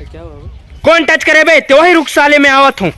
क्या हुआ? कौन टच करे बे? तो वही रुक साले में आवत हूँ।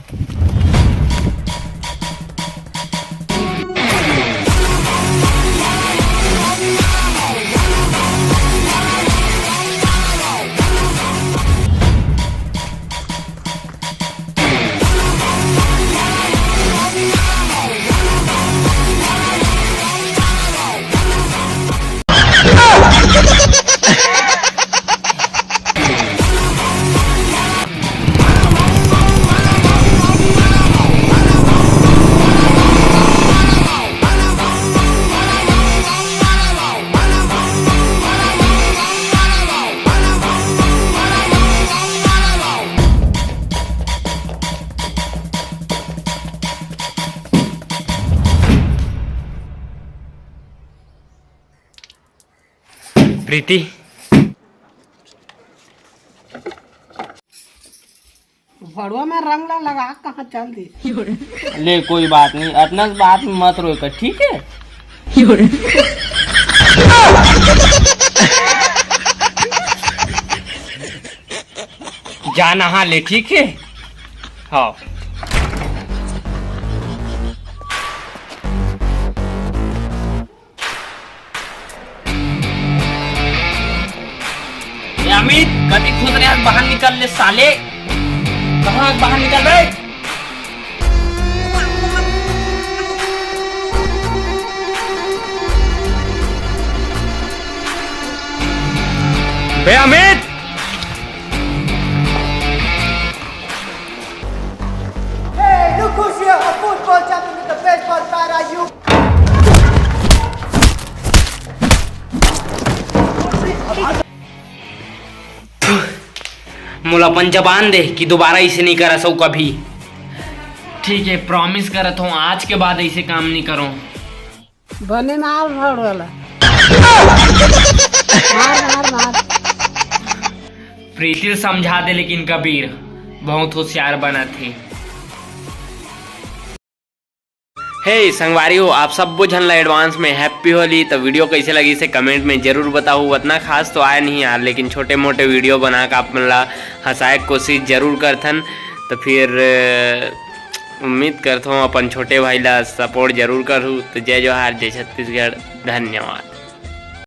प्रीति, भड़वा में रंग लगा कहाँ चल दी। ले कोई बात नहीं, अपना बात में मत रोक, ठीक है? जा नहा ले, ठीक है? हाँ। अमित कभी खुद ने बाहर निकल ले साले, कहाँ बाहर निकल रहे? बे Amit, Hey, look who's here! A football champion with the baseball bat. Are you? मुला अपन जबान दे कि दोबारा इसे नहीं करा सो कभी। ठीक है, प्रॉमिस करत हूँ आज के बाद ऐसे काम नहीं करूँ। बने मार भड़वाला। मार मार मार। प्रीति समझा दे, लेकिन कबीर बहुत होशियार बना थे। हे संगवारी हो, आप सब बुझन ला एडवांस में हैप्पी होली। तो वीडियो कैसे लगी इसे कमेंट में जरूर बताओ। उतना खास तो आया नहीं यार, लेकिन छोटे मोटे वीडियो बना कर आप ला हंसाए कोशिश जरूर करथन। तो फिर उम्मीद करता हूँ अपन छोटे भाई ला सपोर्ट जरूर करूँ। तो जय जोहार, जय छत्तीसगढ़, धन्यवाद।